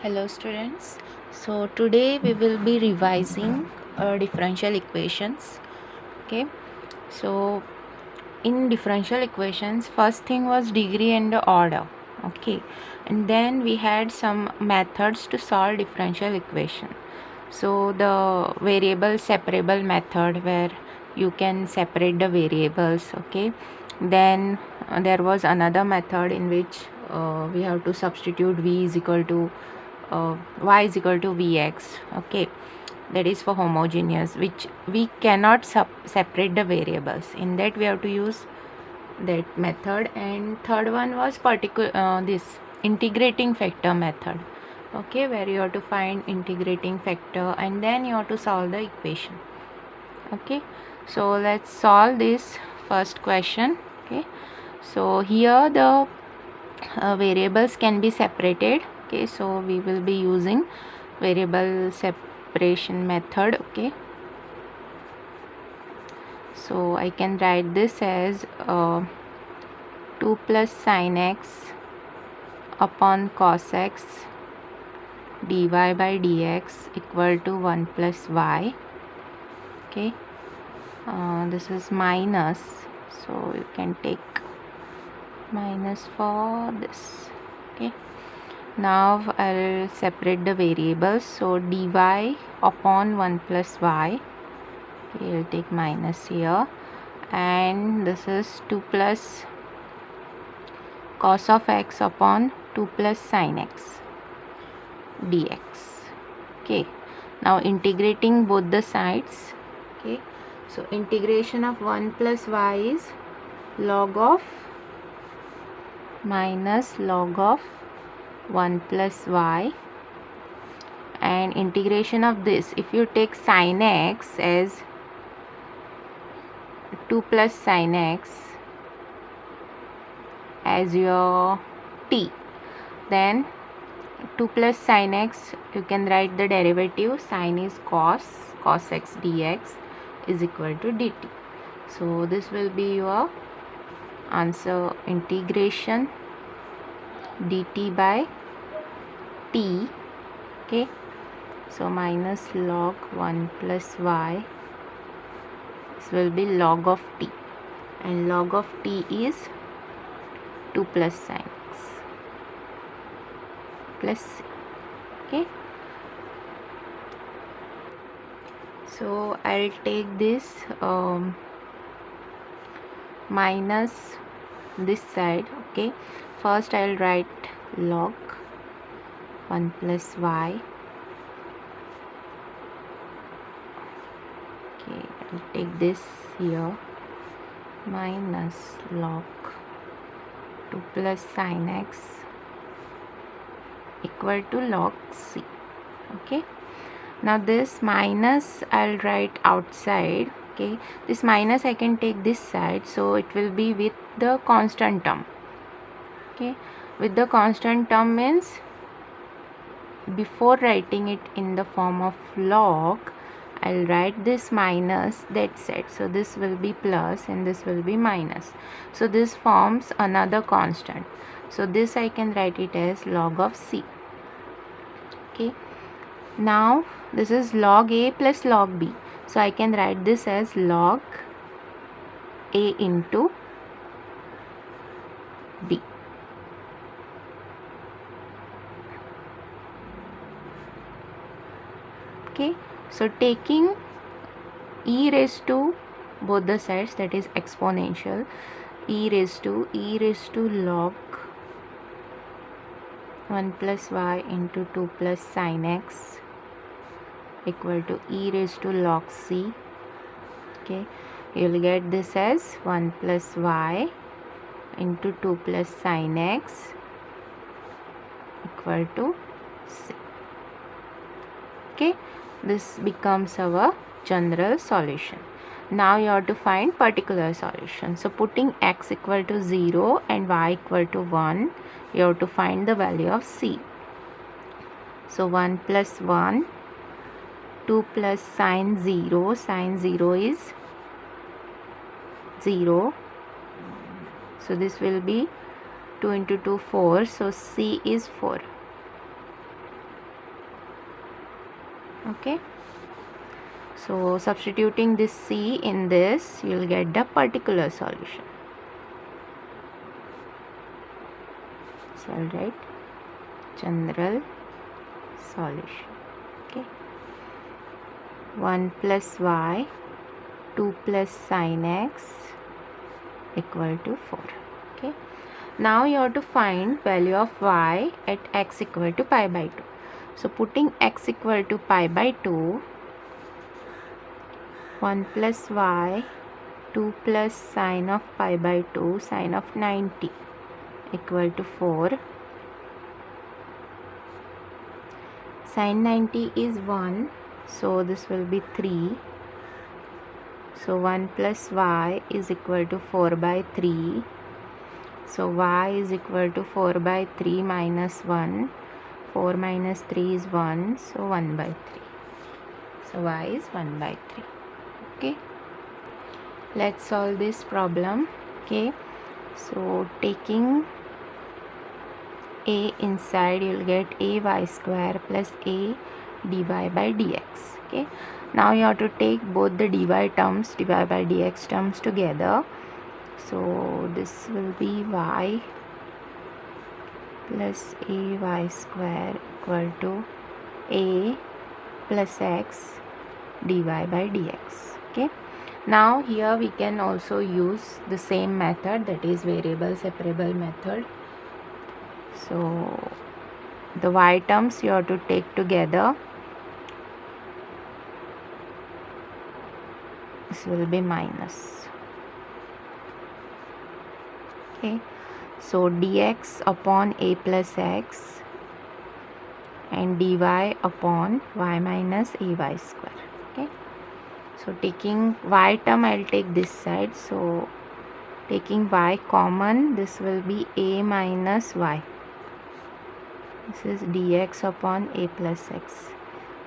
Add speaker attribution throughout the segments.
Speaker 1: Hello students, so today we will be revising differential equations. Okay, so in differential equations, first thing was degree and the order. Okay, and then we had some methods to solve differential equation. So the variable separable method, where you can separate the variables. Okay, then there was another method in which we have to substitute v is equal to y is equal to vx. Okay, that is for homogeneous, which we cannot separate the variables. In that we have to use that method. And third one was this integrating factor method. Okay, where you have to find integrating factor and then you have to solve the equation. Okay, so let's solve this first question. Okay, so here the variables can be separated. Okay, so we will be using variable separation method. Okay, so I can write this as 2 plus sin x upon cos x dy by dx equal to 1 plus y. Okay, this is minus, so you can take minus for this. Okay, now I'll separate the variables. So dy upon 1 plus y, we'll take minus here, and this is 2 plus cos of x upon 2 plus sin x dx. Okay, now integrating both the sides. Okay, so integration of 1 plus y is log of minus log of 1 plus y, and integration of this, if you take sin x as 2 plus sin x as your t, then 2 plus sin x, you can write the derivative. Sin is cos x dx is equal to dt. So this will be your answer, integration dt by t. Okay, so minus log 1 plus y, this will be log of t, and log of t is 2 plus sin x plus c. Okay, so I'll take this minus this side. Okay, first I'll write log 1 plus y. Okay, I'll take this here, minus log 2 plus sin x equal to log c. Okay, now this minus I'll write outside. Okay, this minus I can take this side, so it will be with the constant term. Okay, with the constant term means before writing it in the form of log, I'll write this minus that side, so this will be plus and this will be minus, so this forms another constant, so this I can write it as log of c. Okay, now this is log a plus log b, so I can write this as log a into b. Okay, so taking e raised to both the sides, that is exponential, e raised to log 1 plus y into 2 plus sin x equal to e raised to log c. Okay, you will get this as 1 plus y into 2 plus sin x equal to c. Okay, this becomes our general solution. Now you have to find particular solution. So putting x equal to 0 and y equal to 1, you have to find the value of c. So 1 plus 1, 2 plus sin 0 is 0. So this will be 2 into 2, 4. So c is 4. Okay, so substituting this C in this, you will get the particular solution. So I'll write general solution. Okay, 1 plus y 2 plus sin x equal to 4. Okay, now you have to find value of y at x equal to pi by 2. So putting x equal to pi by 2, 1 plus y 2 plus sine of pi by 2 sine of 90 equal to 4. Sine 90 is 1, so this will be 3. So 1 plus y is equal to 4 by 3. So y is equal to 4 by 3 minus 1. 4 minus 3 is 1, so 1 by 3. So y is 1 by 3. Okay, let's solve this problem. Okay, so taking a inside, you will get ay square plus a dy by dx. Okay, now you have to take both the dy by dx terms together. So this will be y plus ay square equal to a plus x dy by dx. Okay, now here we can also use the same method, that is variable separable method. So the y terms you have to take together. This will be minus. Okay, so dx upon a plus x and dy upon y minus ay square. Okay, so taking y term, I will take this side. So taking y common, this will be a minus y. This is dx upon a plus x.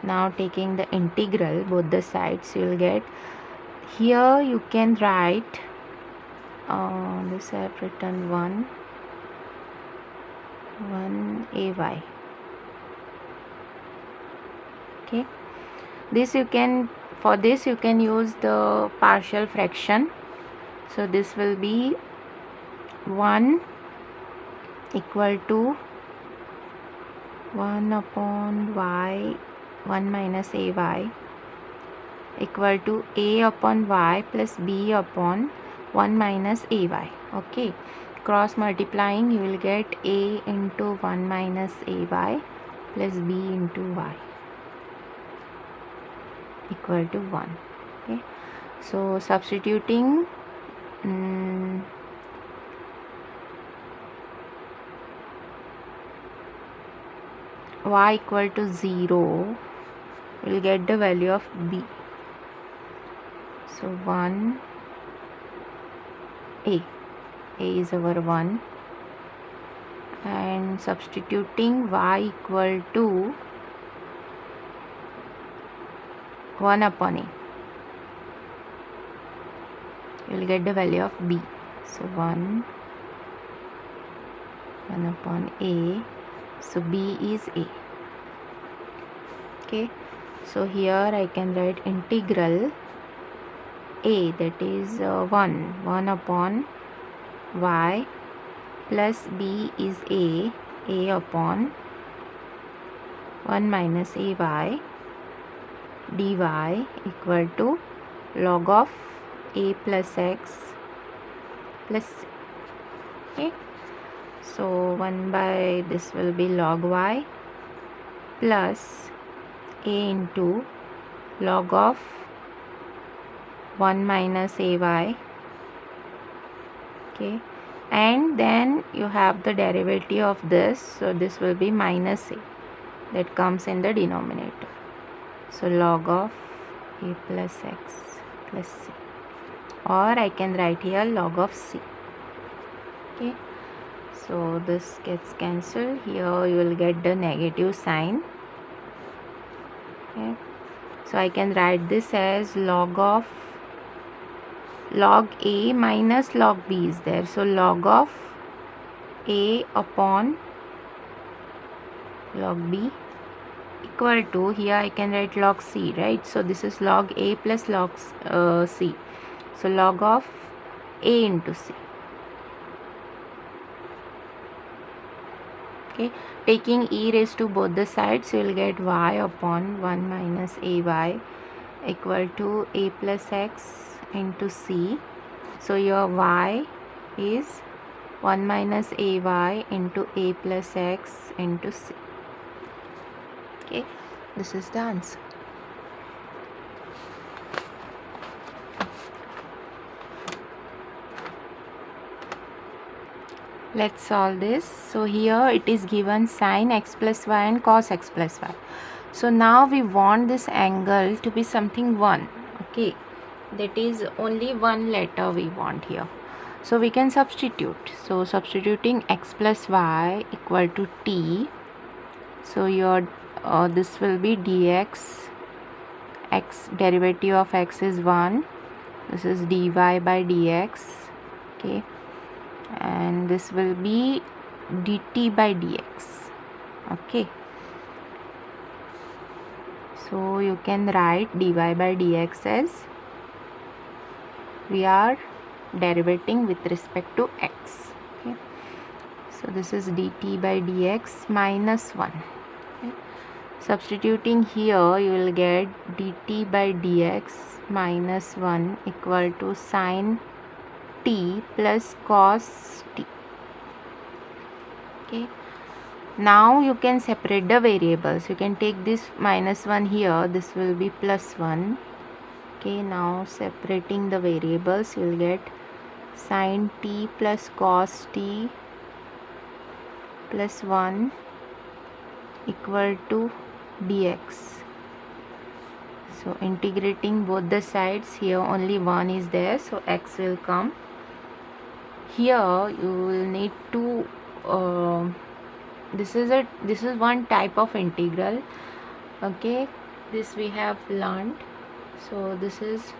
Speaker 1: Now taking the integral both the sides, you will get, here you can write this I have written 1 ay. Okay, this you can, for this you can use the partial fraction. So this will be 1 equal to 1 upon y 1 minus ay equal to a upon y plus b upon 1 minus ay. Okay, cross multiplying, you will get a into 1 minus ay plus b into y equal to 1. Okay, so substituting y equal to 0, we will get the value of b. So 1 a is our 1, and substituting y equal to 1 upon a, you will get the value of b. So 1 upon a, so b is a. Okay, so here I can write integral a, that is 1 upon y plus b is a upon 1 minus ay dy equal to log of a plus x plus c. Okay, so 1 by this will be log y plus a into log of 1 minus ay. Okay, and then you have the derivative of this, so this will be minus a, that comes in the denominator. So log of a plus x plus c, or I can write here log of c. Okay, so this gets cancelled. Here you will get the negative sign. Okay, so I can write this as log of log a minus log b is there, so log of a upon log b equal to, here I can write log c, right? So this is log a plus log c. So log of a into c. Okay, taking e raised to both the sides, you will get y upon 1 minus ay equal to a plus x into c. So your y is 1 minus ay into a plus x into c. Okay, this is the answer. Let's solve this. So here it is given sin x plus y and cos x plus y. So now we want this angle to be something 1. Okay, that is only one letter we want here. So we can substitute. So substituting x plus y equal to t. So your this will be dx. X derivative of x is 1. This is dy by dx. Okay, and this will be dt by dx. Okay, so you can write dy by dx as we are derivating with respect to x. Okay, so this is dt by dx minus 1. Okay. Substituting here, you will get dt by dx minus 1 equal to sin t plus cos t. Okay, now you can separate the variables. You can take this minus 1 here, this will be plus 1. Okay, now separating the variables, you will get sin t plus cos t plus 1 equal to dx. So integrating both the sides, here only 1 is there, so x will come. Here you will need to this is one type of integral. Okay, this we have learned. So this is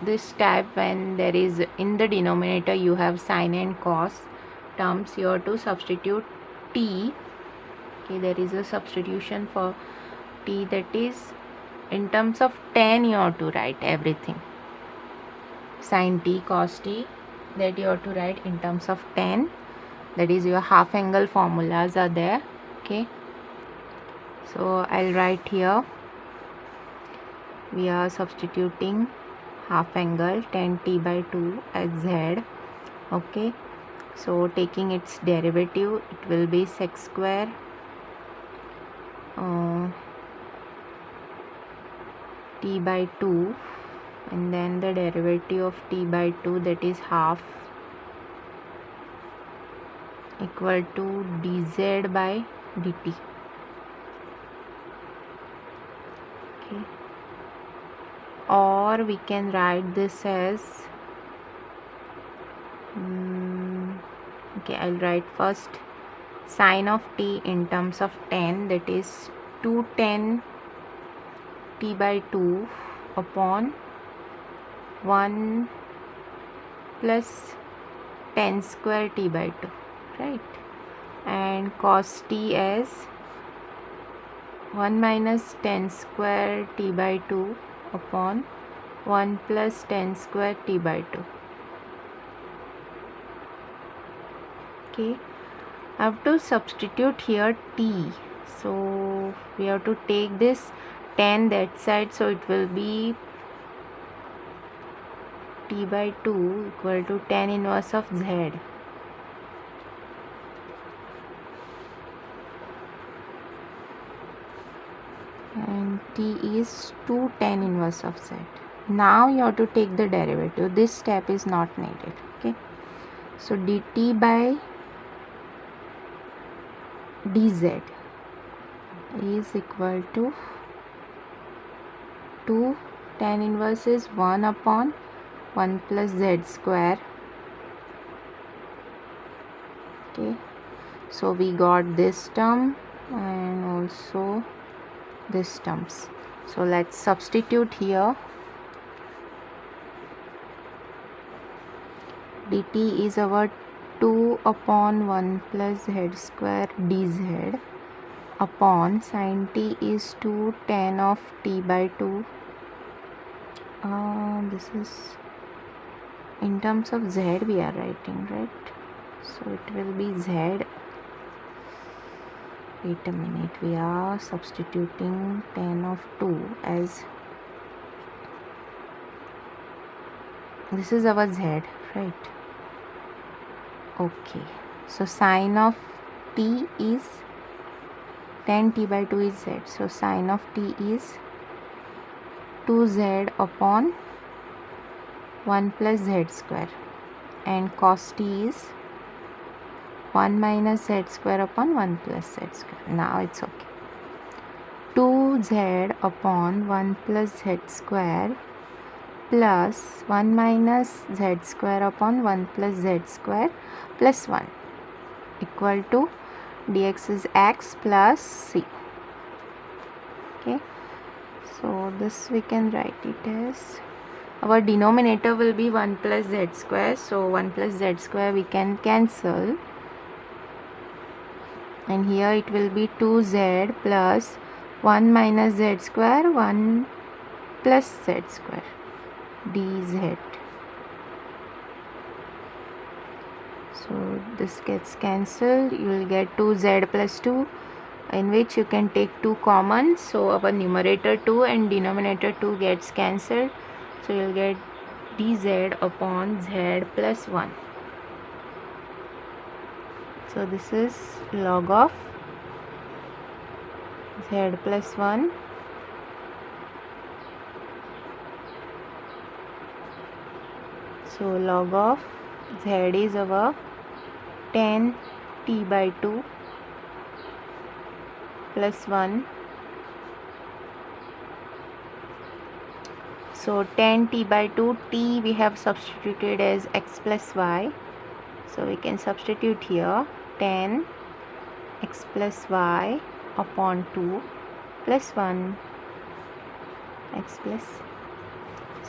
Speaker 1: this type when there is in the denominator you have sin and cos terms, you have to substitute t. Okay, there is a substitution for t, that is in terms of tan you have to write everything. Sin t, cos t, that you have to write in terms of tan. That is your half angle formulas are there. Okay, so I'll write here. We are substituting half angle tan t by 2 as z. Okay, so taking its derivative, it will be sec square t by 2, and then the derivative of t by 2, that is half, equal to dz by dt. Okay, or we can write this as okay, I'll write first sin of t in terms of tan, that is 2 tan t by 2 upon 1 plus tan square t by 2, right? And cos t as 1 minus tan square t by 2 upon 1 plus tan square t by 2. Okay, I have to substitute here t. So we have to take this tan that side, so it will be t by 2 equal to tan inverse of z. And t is 2 tan inverse of z. Now you have to take the derivative. This step is not needed. Okay, so dt by dz is equal to 2 tan inverse is 1 upon 1 plus z square. Okay, so we got this term and also this terms. So let's substitute here. dt is our 2 upon 1 plus z square dz upon sin t is to tan of t by 2. This is in terms of z we are writing, right? So it will be z. Wait a minute, we are substituting tan of 2 as, this is our z, right? Okay, so sin of t is, tan t by 2 is z, so sin of t is 2z upon 1 plus z square, and cos t is 1 minus z square upon 1 plus z square. Now it's okay. 2z upon 1 plus z square plus 1 minus z square upon 1 plus z square plus 1 equal to dx is x plus c. Okay, so this we can write it as, our denominator will be 1 plus z square, so 1 plus z square we can cancel, and here it will be 2z plus 1 minus z square 1 plus z square dz. So this gets cancelled, you will get 2z plus 2, in which you can take 2 common, so our numerator 2 and denominator 2 gets cancelled, so you will get dz upon z plus 1. So this is log of z plus 1 so log of z is our tan t by 2 plus 1. So tan t by 2, t we have substituted as x plus y, so we can substitute here tan x plus y upon 2 plus 1 x plus.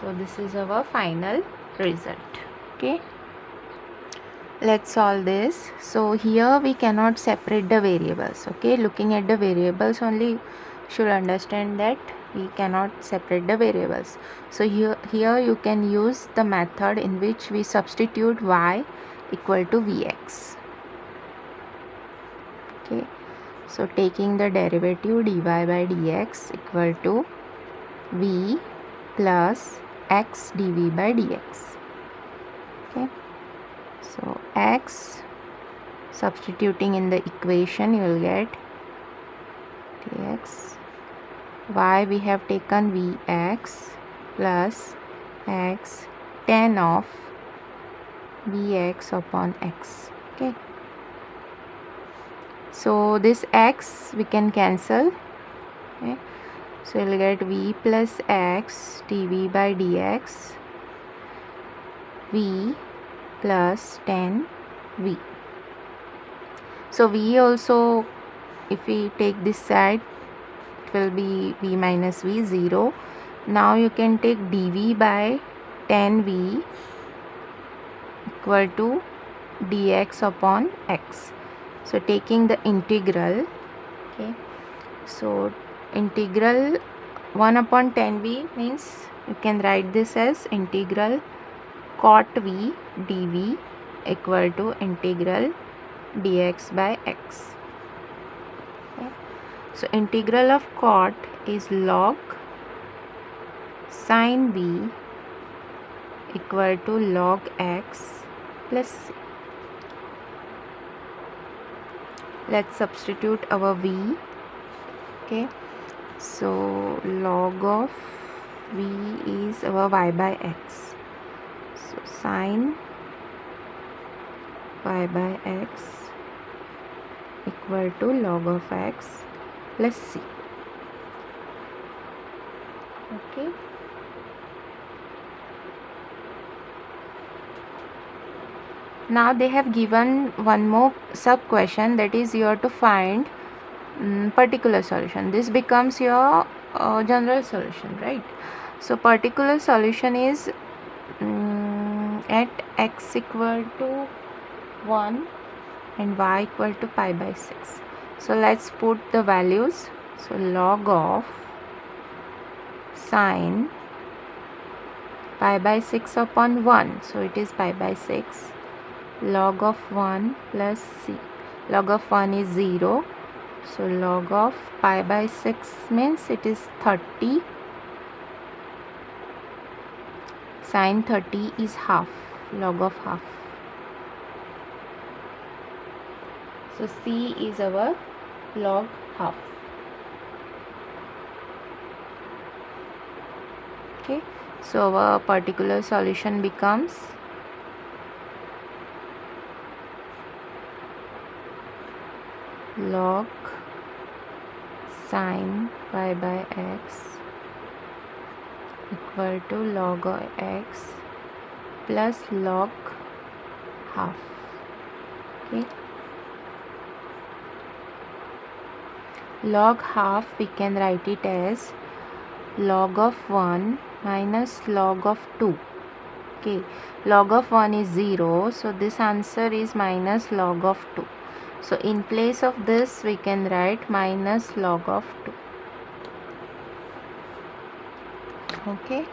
Speaker 1: So this is our final result. Okay, let's solve this. So here we cannot separate the variables. Okay, looking at the variables only should understand that we cannot separate the variables. So here you can use the method in which we substitute y equal to vx. Okay, so taking the derivative dy by dx equal to v plus x dv by dx. Okay, so x, substituting in the equation, you will get dx. Y we have taken vx plus x tan of vx upon x. Okay, so this x we can cancel. Okay, so you will get v plus x dv by dx, v plus tan v. So v also, if we take this side, it will be v minus v, 0. Now you can take dv by tan v equal to dx upon x. So taking the integral, okay, so integral 1 upon tan v means you can write this as integral cot v dv equal to integral dx by x. Okay, so integral of cot is log sin v equal to log x plus c. Let's substitute our v. Okay, so log of v is our y by x, so sin y by x equal to log of x plus c. Okay, now they have given one more sub question, that is you have to find particular solution. This becomes your general solution, right? So particular solution is at x equal to 1 and y equal to pi by 6. So let's put the values. So log of sine pi by 6 upon 1, so it is pi by 6. Log of 1 plus c, log of 1 is 0, so log of pi by 6 means it is 30. Sine 30 is half, log of half. So c is our log half. Okay, so our particular solution becomes log sine pi by x equal to log x plus log half. Okay, log half we can write it as log of 1 minus log of 2. Okay, log of 1 is 0, so this answer is minus log of 2. So in place of this we can write minus log of 2. Okay.